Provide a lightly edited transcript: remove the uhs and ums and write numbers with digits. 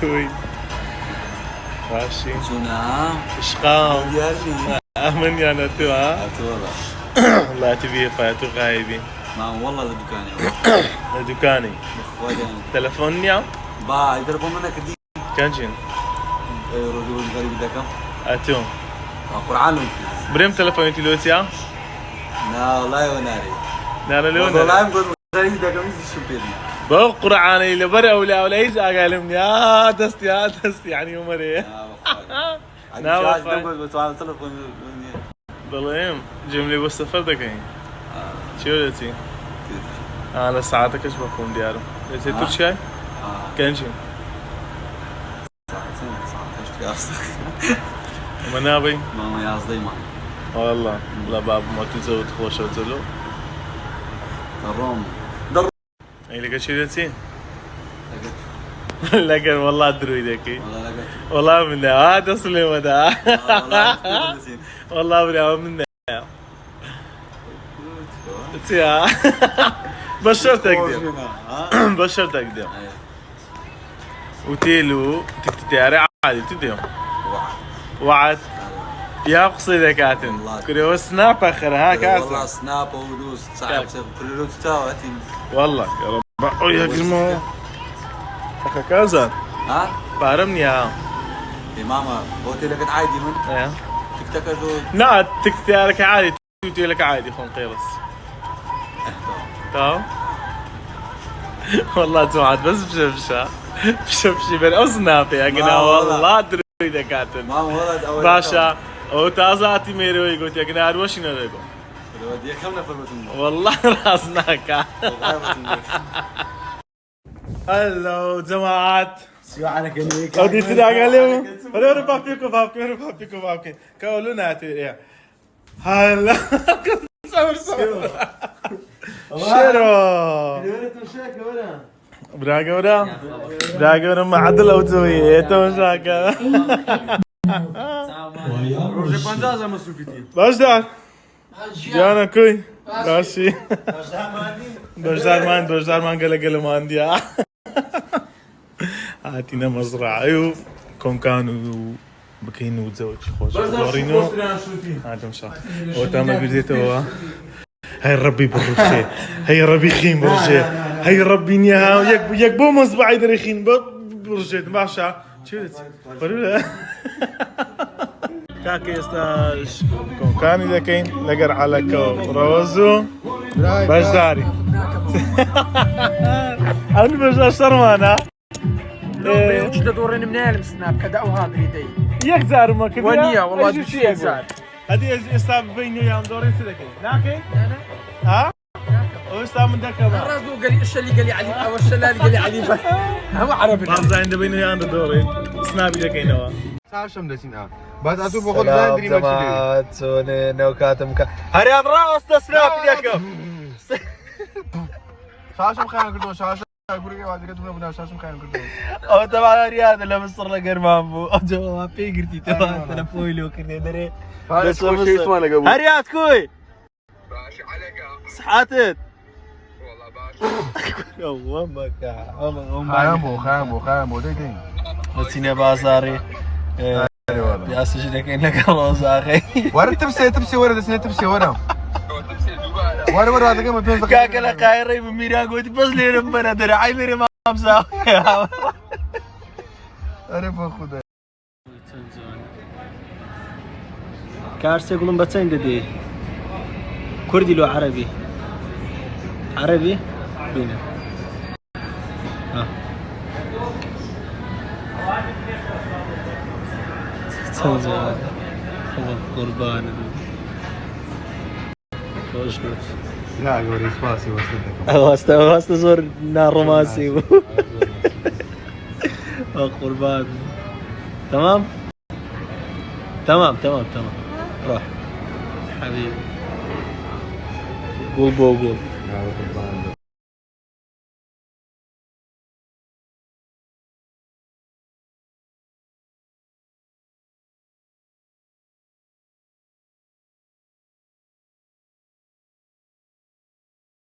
كوي ماشي شونا اشقام ديالي من يعني تو ها والله لا تبي فاتو غايبي ما والله لدكاني دكاني اخويا تلفوني با يدربوا منك دي كانجين رجل غريب دكم اتو قرآن بريم تلفوني تلوتيا لا والله وناري نانا والله لون يمكن غريب دكم شوفيني بو قرعاني اللي برا ولا ايش اقالم يا دست يعني عمري انا واقف بتوعد تلفون ضليم جملي بالسفر دكاين شو لتي انا ساعتك ايش بكون ديارو لتي ترشكاي كانجين منابي ماما يا قصدي ما والله لا باب ما تزود خوش وتلو تروم اي لك شو لتي لكن والله ادري ذكي والله لقيت والله من هذا سليمان ده والله من تيا بشرتك دي بشرتك دي وتيلو تكتياري عادي تديهم وعد يا قصيدة كاتن كريو سناب اخر ها كاتن والله سناب ودوس صعب كل تاوتي والله يا رب يا كلمة اخا كازا ها بارمني ها يا ماما قلت لك عادي من ايه تكتكزو لا تكتيارك عادي توتي لك عادي خون قيرس تمام والله توعد بس بشفشة بين أصنافي يا جنا والله أدري إذا كاتن ماما ولد أول باشا أو تازاتي ميرو يقول يا جنا أروش نريكم ودي كم نفر بتنو والله راسناك هلو جماعات شو عنك هنيك أودي تلاقي عليهم هلو بابيكو كولونا تيريا هلا صور شيرو براغورا ما عدل او توي تو شاكا روجي بانجازا مصروفيتي باش دار جانا كوي راشي بجدار مان قال مان ديا هاتينا مزرعة ايو كون كانوا بكين وتزوج خوش دورينو هذا مشى وتم بديته هاي ربي برشة هاي ربي خيم برشة هاي ربي نيها يك بو مصبع يدري خين برشة ماشا شو قالوا كاكي استاش كون كان اذا كاين لقر على كو روزو بجداري انا بجدار شرمانا بيوش تدورين من المسناب كذا او هذا يدي يك زار ما كذا ونيا والله دي زار هذه استاب بينو يا دورين سدكي لكن ها هو استاب من دكا الراس قال لي ايش اللي قال لي علي او ايش اللي قال لي علي هو عربي ما زين بينو يا دورين سنابي دكي نوا ساشم دسين بعد اتو بخود زين دري ما سوني نوكاتم هريان راس تسناب ديكم شاشم خيان كردو شاشم يقول لك واحد كتبنا بنا شاشم خيان كردو او طبعا رياض لما صار له غير مامبو جو ما بيقرتي تبع تلفوي لو كنا دري بس كل شيء اسمه انا قبل هريات كوي باشا عليك صحاتت والله باشا والله ما خامو ديتين بسينا بازاري بياس شدك انك روزا اخي ورا تبسي ورا دسنه تبسي ورا ورا هذا كم بين كاكلا قايري بميرا قلت بس لي ربنا دري عيني ما امسا انا باخذ كارسي يقولون بتسين ددي كردي لو عربي عربي بينا ها تنزل قربان خوش لا قولي سباسي وصلتك واسطة زور نار رومانسي قربان تمام روح حبيبي قول بو قول